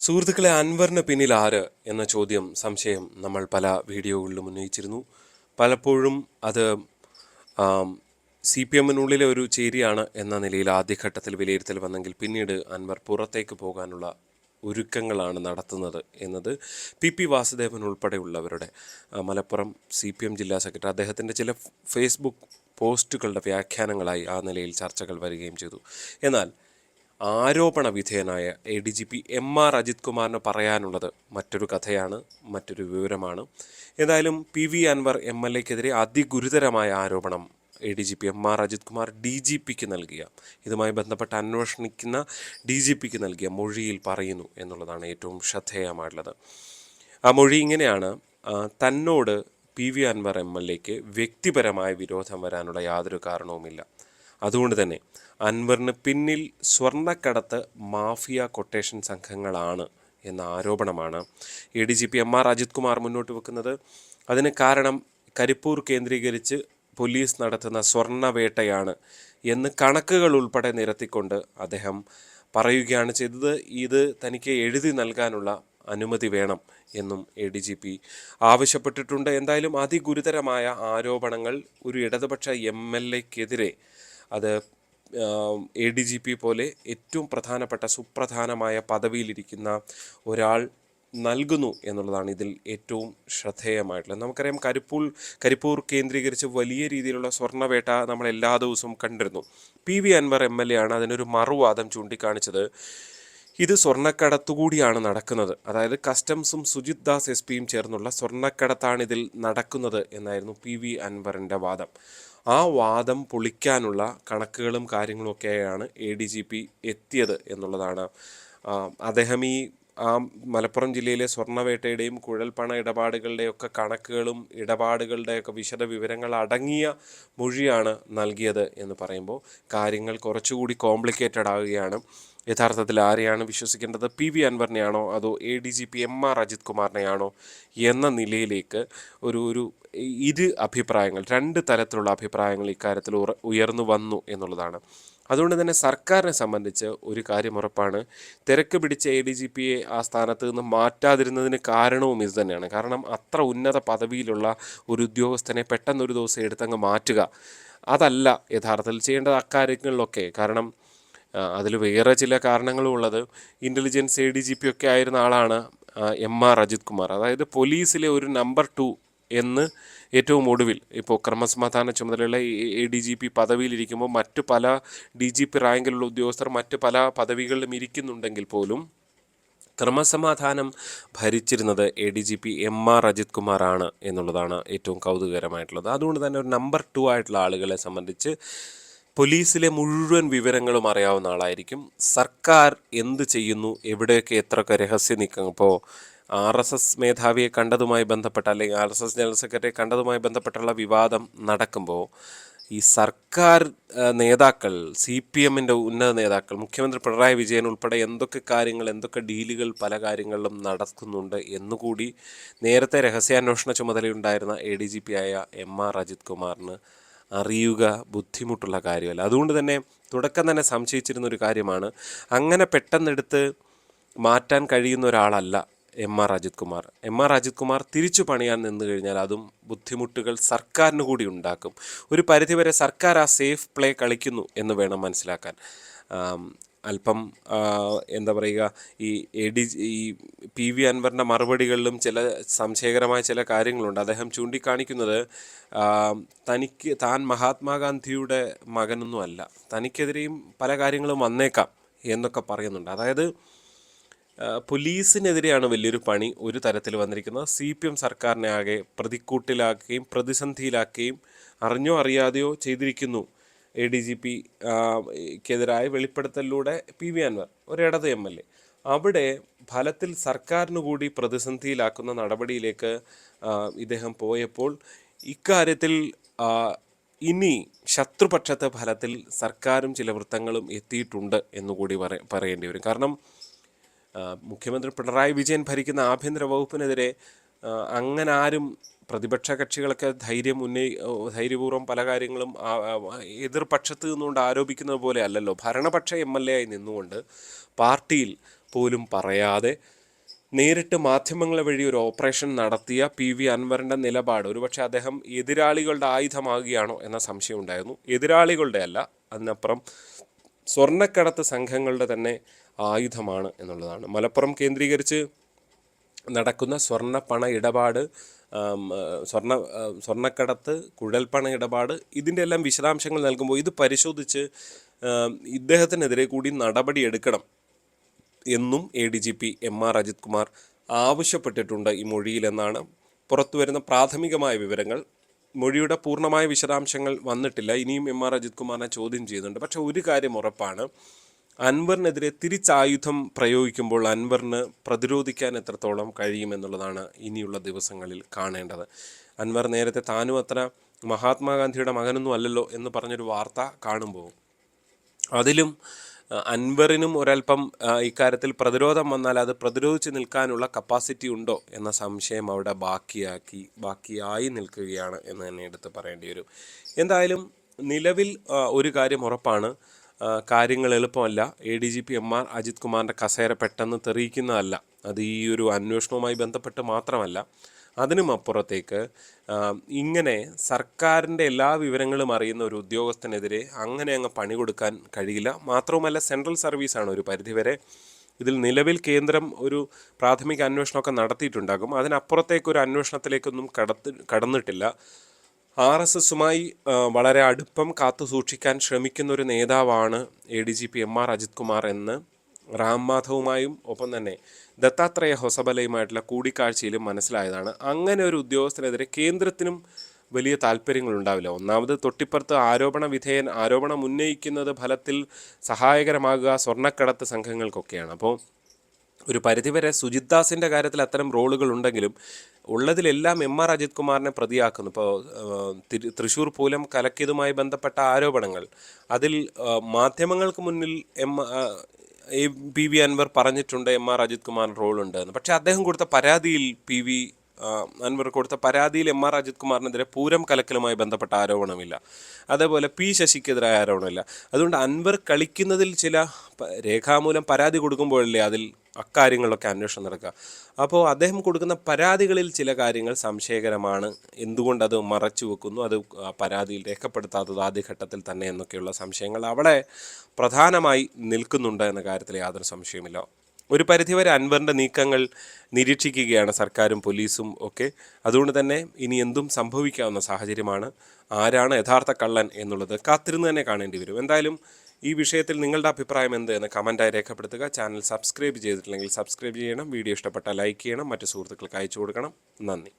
സുഹൃത്തുക്കളെ, അൻവറിന് പിന്നിൽ ആര് എന്ന സംശയം നമ്മൾ പല വീഡിയോകളിലും ഉന്നയിച്ചിരുന്നു. പലപ്പോഴും അത് CPM-നുള്ളിലെ ഒരു ചേരിയാണ് എന്ന നിലയിൽ ആദ്യഘട്ടത്തിൽ വിലയിരുത്തൽ വന്നെങ്കിൽ പിന്നീട് അൻവർ പുറത്തേക്ക് പോകാനുള്ള ഒരുക്കങ്ങളാണ് നടത്തുന്നത് എന്നത് PP വാസുദേവൻ ഉൾപ്പെടെയുള്ളവരുടെ മലപ്പുറം CPM ജില്ലാ സെക്രട്ടറി അദ്ദേഹത്തിൻ്റെ ചില ഫേസ്ബുക്ക് പോസ്റ്റുകളുടെ വ്യാഖ്യാനങ്ങളായി ആ നിലയിൽ ചർച്ചകൾ വരികയും ചെയ്തു. എന്നാൽ ആരോപണ വിധേയനായ ADGP MR അജിത് കുമാറിന് പറയാനുള്ളത് മറ്റൊരു കഥയാണ്, മറ്റൊരു വിവരമാണ്. എന്തായാലും PV അൻവർ MLA-ക്കെതിരെ അതിഗുരുതരമായ ആരോപണം ADGP MR അജിത് കുമാർ DGPക്ക് നൽകിയ, ഇതുമായി ബന്ധപ്പെട്ട് അന്വേഷിക്കുന്ന DGPക്ക് നൽകിയ മൊഴിയിൽ പറയുന്നു എന്നുള്ളതാണ് ഏറ്റവും ശ്രദ്ധേയമായിട്ടുള്ളത്. ആ മൊഴി ഇങ്ങനെയാണ്: തന്നോട് PV അൻവർ MLA-ക്ക് വ്യക്തിപരമായ വിരോധം വരാനുള്ള യാതൊരു കാരണവുമില്ല. അതുകൊണ്ട് തന്നെ അൻവറിന് പിന്നിൽ സ്വർണ്ണക്കടത്ത് മാഫിയ കൊട്ടേഷൻ സംഘങ്ങളാണ് എന്ന ആരോപണമാണ് ADGP MR അജിത് കുമാർ മുന്നോട്ട് വെക്കുന്നത്. അതിന് കാരണം കരിപ്പൂർ കേന്ദ്രീകരിച്ച് പോലീസ് നടത്തുന്ന സ്വർണ്ണവേട്ടയാണ് എന്ന് കണക്കുകൾ ഉൾപ്പെടെ നിരത്തിക്കൊണ്ട് അദ്ദേഹം പറയുകയാണ് ചെയ്തത്. ഇത് തനിക്ക് എഴുതി നൽകാനുള്ള അനുമതി വേണം എന്നും ADGP ആവശ്യപ്പെട്ടിട്ടുണ്ട്. എന്തായാലും അതിഗുരുതരമായ ആരോപണങ്ങൾ ഒരു ഇടതുപക്ഷ MLA-ക്കെതിരെ അത് ADGP പോലെ ഏറ്റവും പ്രധാനപ്പെട്ട സുപ്രധാനമായ പദവിയിലിരിക്കുന്ന ഒരാൾ നൽകുന്നു എന്നുള്ളതാണ് ഇതിൽ ഏറ്റവും ശ്രദ്ധേയമായിട്ടുള്ളത്. നമുക്കറിയാം, കരിപ്പൂർ കേന്ദ്രീകരിച്ച് വലിയ രീതിയിലുള്ള സ്വർണ്ണവേട്ട നമ്മൾ എല്ലാ ദിവസവും കണ്ടിരുന്നു. PV അൻവർ MLA ആണ് അതിനൊരു മറുവാദം ചൂണ്ടിക്കാണിച്ചത്. ഇത് സ്വർണ്ണക്കടത്തുകൂടിയാണ് നടക്കുന്നത്, അതായത് കസ്റ്റംസും സുജിത് ദാസ് SP-യും ചേർന്നുള്ള സ്വർണ്ണക്കടത്താണ് ഇതിൽ നടക്കുന്നത് എന്നായിരുന്നു PV അൻവറിൻ്റെ വാദം. ആ വാദം പൊളിക്കാനുള്ള കണക്കുകളും കാര്യങ്ങളും ഒക്കെയാണ് ADGP എത്തിയത് എന്നുള്ളതാണ്. അദ്ദേഹം ആ മലപ്പുറം ജില്ലയിലെ സ്വർണ്ണവേട്ടയുടെയും കുഴൽപ്പണ ഇടപാടുകളുടെയൊക്കെ കണക്കുകളും ഇടപാടുകളുടെയൊക്കെ വിശദ വിവരങ്ങൾ അടങ്ങിയ മൊഴിയാണ് നൽകിയത് എന്ന് പറയുമ്പോൾ കാര്യങ്ങൾ കുറച്ചുകൂടി കോംപ്ലിക്കേറ്റഡ് ആവുകയാണ്. യഥാർത്ഥത്തിൽ ആരെയാണ് വിശ്വസിക്കേണ്ടത്? PV അൻവറിനെയാണോ അതോ ADGP MR അജിത് കുമാറിനെയാണോ എന്ന നിലയിലേക്ക് ഒരു ഇരു അഭിപ്രായങ്ങൾ, രണ്ട് തരത്തിലുള്ള അഭിപ്രായങ്ങൾ ഇക്കാര്യത്തിൽ ഉയർന്നു വന്നു എന്നുള്ളതാണ്. അതുകൊണ്ട് തന്നെ സർക്കാരിനെ സംബന്ധിച്ച് ഒരു കാര്യം ഉറപ്പാണ്: തിരക്ക് പിടിച്ച ADGP-യെ ആ സ്ഥാനത്ത് നിന്ന് മാറ്റാതിരുന്നതിന് കാരണവും ഇത് തന്നെയാണ്. കാരണം അത്ര ഉന്നത പദവിയിലുള്ള ഒരു ഉദ്യോഗസ്ഥനെ പെട്ടെന്നൊരു ദിവസം എടുത്തങ്ങ് മാറ്റുക അതല്ല യഥാർത്ഥത്തിൽ ചെയ്യേണ്ടത് അക്കാര്യങ്ങളിലൊക്കെ. കാരണം അതിൽ വേറെ ചില കാരണങ്ങളും ഉള്ളത്. ഇൻ്റലിജൻസ് ADGP ഒക്കെ ആയിരുന്ന ആളാണ് MR അജിത് കുമാർ. അതായത് പോലീസിലെ ഒരു നമ്പർ 2 എന്ന് ഏറ്റവും ഒടുവിൽ ഇപ്പോൾ ക്രമസമാധാന ചുമതലയുള്ള ADGP പദവിയിലിരിക്കുമ്പോൾ മറ്റു പല DGP റാങ്കിലുള്ള ഉദ്യോഗസ്ഥർ മറ്റ് പല പദവികളിലും ഇരിക്കുന്നുണ്ടെങ്കിൽ പോലും ക്രമസമാധാനം ഭരിച്ചിരുന്നത് ADGP MR അജിത് കുമാറാണ് എന്നുള്ളതാണ് ഏറ്റവും കൗതുകകരമായിട്ടുള്ളത്. അതുകൊണ്ട് തന്നെ ഒരു നമ്പർ 2 ആയിട്ടുള്ള ആളുകളെ സംബന്ധിച്ച് പോലീസിലെ മുഴുവൻ വിവരങ്ങളും അറിയാവുന്ന ആളായിരിക്കും. സർക്കാർ എന്ത് ചെയ്യുന്നു, എവിടെയൊക്കെ എത്രയൊക്കെ രഹസ്യ നീക്കം, ഇപ്പോൾ RSS മേധാവിയെ കണ്ടതുമായി ബന്ധപ്പെട്ട അല്ലെങ്കിൽ RSS ജനറൽ സെക്രട്ടറിയെ കണ്ടതുമായി ബന്ധപ്പെട്ടുള്ള വിവാദം നടക്കുമ്പോൾ ഈ സർക്കാർ നേതാക്കൾ, CPM-ൻ്റെ ഉന്നത നേതാക്കൾ, മുഖ്യമന്ത്രി പിണറായി വിജയൻ ഉൾപ്പെടെ എന്തൊക്കെ കാര്യങ്ങൾ, എന്തൊക്കെ ഡീലുകൾ പല കാര്യങ്ങളിലും നടക്കുന്നുണ്ട് എന്നുകൂടി നേരത്തെ രഹസ്യാന്വേഷണ ചുമതലയുണ്ടായിരുന്ന ADGP-ആയ MR അജിത് കുമാറിന് അറിയുക ബുദ്ധിമുട്ടുള്ള കാര്യമല്ല. അതുകൊണ്ട് തന്നെ തുടക്കം തന്നെ സംശയിച്ചിരുന്ന ഒരു കാര്യമാണ്, അങ്ങനെ പെട്ടെന്നെടുത്ത് മാറ്റാൻ കഴിയുന്ന ഒരാളല്ല MR അജിത് കുമാർ. MR അജിത് കുമാർ തിരിച്ചു പണിയാൻ നിന്ന് കഴിഞ്ഞാൽ അതും ബുദ്ധിമുട്ടുകൾ സർക്കാരിന് കൂടി ഉണ്ടാക്കും. ഒരു പരിധിവരെ സർക്കാർ ആ സേഫ് പ്ലേ കളിക്കുന്നു എന്ന് വേണം മനസ്സിലാക്കാൻ. അല്പം എന്താ പറയുക, ഈ PV അൻവറിൻ്റെ മറുപടികളിലും ചില സംശയകരമായ ചില കാര്യങ്ങളുണ്ട്. അദ്ദേഹം ചൂണ്ടിക്കാണിക്കുന്നത് താൻ മഹാത്മാഗാന്ധിയുടെ മകനൊന്നും അല്ല, തനിക്കെതിരെയും പല കാര്യങ്ങളും വന്നേക്കാം എന്നൊക്കെ പറയുന്നുണ്ട്. അതായത് പോലീസിനെതിരെയാണ് വലിയൊരു പണി ഒരു തരത്തിൽ വന്നിരിക്കുന്നത്. CPM സർക്കാരിനെ ആകെ പ്രതിക്കൂട്ടിലാക്കുകയും പ്രതിസന്ധിയിലാക്കുകയും അറിഞ്ഞോ അറിയാതെയോ ചെയ്തിരിക്കുന്നു. ADGP-ക്കെതിരായ വെളിപ്പെടുത്തലിലൂടെ PV അൻവർ ഒരു ഇടത് MLA അവിടെ ഫലത്തിൽ സർക്കാരിന് കൂടി പ്രതിസന്ധിയിലാക്കുന്ന നടപടിയിലേക്ക് ഇദ്ദേഹം പോയപ്പോൾ ഇക്കാര്യത്തിൽ ഇനി ശത്രുപക്ഷത്തെ ഫലത്തിൽ സർക്കാരും ചില വൃത്തങ്ങളും എത്തിയിട്ടുണ്ട് എന്നുകൂടി പറയേണ്ടി വരും. കാരണം മുഖ്യമന്ത്രി പിണറായി വിജയൻ ഭരിക്കുന്ന ആഭ്യന്തര വകുപ്പിനെതിരെ അങ്ങനെ ആരും, പ്രതിപക്ഷ കക്ഷികളൊക്കെ ധൈര്യപൂർവ്വം പല കാര്യങ്ങളും എതിർപക്ഷത്ത് നിന്നുകൊണ്ട് ആരോപിക്കുന്നത് പോലെ അല്ലല്ലോ. ഭരണപക്ഷ MLA ആയി നിന്നുകൊണ്ട് പാർട്ടിയിൽ പോലും പറയാതെ നേരിട്ട് മാധ്യമങ്ങളെ വഴി ഒരു ഓപ്പറേഷൻ നടത്തിയ PV അൻവറിൻ്റെ നിലപാട് ഒരുപക്ഷെ അദ്ദേഹം എതിരാളികളുടെ ആയുധമാകുകയാണോ എന്ന സംശയം ഉണ്ടായിരുന്നു. എതിരാളികളുടെ അല്ല, അതിനപ്പുറം സ്വർണ്ണക്കടത്ത് സംഘങ്ങളുടെ തന്നെ ആയുധമാണ് എന്നുള്ളതാണ്. മലപ്പുറം കേന്ദ്രീകരിച്ച് നടക്കുന്ന സ്വർണ്ണപ്പണ ഇടപാട്, സ്വർണ്ണക്കടത്ത്, കുഴൽപ്പണ ഇടപാട്, ഇതിൻ്റെ എല്ലാം വിശദാംശങ്ങൾ നൽകുമ്പോൾ ഇത് പരിശോധിച്ച് ഇദ്ദേഹത്തിനെതിരെ കൂടി നടപടിയെടുക്കണം എന്നും ADGP MR അജിത് കുമാർ ആവശ്യപ്പെട്ടിട്ടുണ്ട് ഈ മൊഴിയിലെന്നാണ് പുറത്തുവരുന്ന പ്രാഥമികമായ വിവരങ്ങൾ. മൊഴിയുടെ പൂർണ്ണമായ വിശദാംശങ്ങൾ വന്നിട്ടില്ല. ഇനിയും MR അജിത് കുമാറിനെ ചോദ്യം ചെയ്യുന്നുണ്ട്. പക്ഷേ ഒരു കാര്യം ഉറപ്പാണ്, അൻവറിനെതിരെ തിരിച്ചായുധം പ്രയോഗിക്കുമ്പോൾ അൻവറിന് പ്രതിരോധിക്കാൻ എത്രത്തോളം കഴിയുമെന്നുള്ളതാണ് ഇനിയുള്ള ദിവസങ്ങളിൽ കാണേണ്ടത്. അൻവർ നേരത്തെ താനും അത്ര മഹാത്മാഗാന്ധിയുടെ മകനൊന്നും അല്ലല്ലോ എന്ന് പറഞ്ഞൊരു വാർത്ത കാണുമ്പോൾ അതിലും അൻവറിനും ഒരൽപ്പം ഇക്കാര്യത്തിൽ പ്രതിരോധം വന്നാൽ അത് പ്രതിരോധിച്ച് നിൽക്കാനുള്ള കപ്പാസിറ്റി ഉണ്ടോ എന്ന സംശയം അവിടെ ബാക്കിയായി നിൽക്കുകയാണ് എന്ന് തന്നെ എടുത്ത് പറയേണ്ടി വരും. എന്തായാലും നിലവിൽ ഒരു കാര്യം ഉറപ്പാണ്, കാര്യങ്ങൾ എളുപ്പമല്ല. ADGP MR അജിത് കുമാറിൻ്റെ കസേര പെട്ടെന്ന് തെറിയിക്കുന്നതല്ല. അത് ഈ ഒരു അന്വേഷണവുമായി ബന്ധപ്പെട്ട് മാത്രമല്ല, അതിനും അപ്പുറത്തേക്ക് ഇങ്ങനെ സർക്കാരിൻ്റെ എല്ലാ വിവരങ്ങളും അറിയുന്ന ഒരു ഉദ്യോഗസ്ഥനെതിരെ അങ്ങനെ അങ്ങ് പണി കൊടുക്കാൻ കഴിയില്ല. മാത്രവുമല്ല, സെൻട്രൽ സർവീസാണ് ഒരു പരിധിവരെ. ഇതിൽ നിലവിൽ കേന്ദ്രം ഒരു പ്രാഥമിക അന്വേഷണമൊക്കെ നടത്തിയിട്ടുണ്ടാകും. അതിനപ്പുറത്തേക്കൊരു അന്വേഷണത്തിലേക്കൊന്നും കടന്നിട്ടില്ല. RSSുമായി വളരെ അടുപ്പം കാത്തു സൂക്ഷിക്കാൻ ശ്രമിക്കുന്ന ഒരു നേതാവാണ് ADGP MR അജിത് കുമാർ എന്ന് റാം മാധവുമായും ഒപ്പം തന്നെ ദത്താത്രേയ ഹൊസബലയുമായിട്ടുള്ള കൂടിക്കാഴ്ചയിലും മനസ്സിലായതാണ്. അങ്ങനെ ഒരു ഉദ്യോഗസ്ഥനെതിരെ കേന്ദ്രത്തിനും വലിയ താല്പര്യങ്ങളുണ്ടാവില്ല. ഒന്നാമത് തൊട്ടിപ്പുറത്ത് ആരോപണം ഉന്നയിക്കുന്നത് ഫലത്തിൽ സഹായകരമാകുക സ്വർണ്ണക്കടത്ത് സംഘങ്ങൾക്കൊക്കെയാണ്. അപ്പോൾ ഒരു പരിധിവരെ സുജിത് ദാസിൻ്റെ കാര്യത്തിൽ അത്തരം റോളുകൾ ഉണ്ടെങ്കിലും ഉള്ളതിലെല്ലാം MR അജിത് കുമാറിനെ പ്രതിയാക്കുന്നു. ഇപ്പോൾ തൃശ്ശൂർ പൂരം കലക്കിയതുമായി ബന്ധപ്പെട്ട ആരോപണങ്ങൾ, അതിൽ മാധ്യമങ്ങൾക്ക് മുന്നിൽ PV അൻവർ പറഞ്ഞിട്ടുണ്ട് MR അജിത് കുമാറിന് റോളുണ്ട് എന്ന്. പക്ഷേ അദ്ദേഹം കൊടുത്ത പരാതിയിൽ അൻവർ കൊടുത്ത പരാതിയിൽ MR അജിത് കുമാറിനെതിരെ പൂരം കലക്കലുമായി ബന്ധപ്പെട്ട ആരോപണമില്ല. അതേപോലെ ശശിക്കെതിരായ ആരോപണമില്ല. അതുകൊണ്ട് അൻവർ കളിക്കുന്നതിൽ ചില രേഖാമൂലം പരാതി കൊടുക്കുമ്പോഴല്ലേ അതിൽ അക്കാര്യങ്ങളിലൊക്കെ അന്വേഷണം നടക്കുക. അപ്പോൾ അദ്ദേഹം കൊടുക്കുന്ന പരാതികളിൽ ചില കാര്യങ്ങൾ സംശയകരമാണ്. എന്തുകൊണ്ടത് മറച്ചു വെക്കുന്നു, അത് പരാതിയിൽ രേഖപ്പെടുത്താത്തത് ആദ്യഘട്ടത്തിൽ തന്നെ എന്നൊക്കെയുള്ള സംശയങ്ങൾ അവിടെ പ്രധാനമായി നിൽക്കുന്നുണ്ട് എന്ന കാര്യത്തിൽ യാതൊരു സംശയമില്ല. ഒരു പരിധിവരെ അൻവറിൻ്റെ നീക്കങ്ങൾ നിരീക്ഷിക്കുകയാണ് സർക്കാരും പോലീസും ഒക്കെ. അതുകൊണ്ട് തന്നെ ഇനി എന്തും സംഭവിക്കാവുന്ന സാഹചര്യമാണ്. ആരാണ് യഥാർത്ഥ കള്ളൻ എന്നുള്ളത് കാത്തിരുന്ന് തന്നെ കാണേണ്ടി വരും. എന്തായാലും ഈ വിഷയത്തിൽ നിങ്ങളുടെ അഭിപ്രായം എന്ത് എന്ന് കമൻറ്റായി രേഖപ്പെടുത്തുക. ചാനൽ സബ്സ്ക്രൈബ് ചെയ്തിട്ടില്ലെങ്കിൽ സബ്സ്ക്രൈബ് ചെയ്യണം. വീഡിയോ ഇഷ്ടപ്പെട്ടാൽ ലൈക്ക് ചെയ്യണം. മറ്റു സുഹൃത്തുക്കൾക്ക് അയച്ചു കൊടുക്കണം. നന്ദി.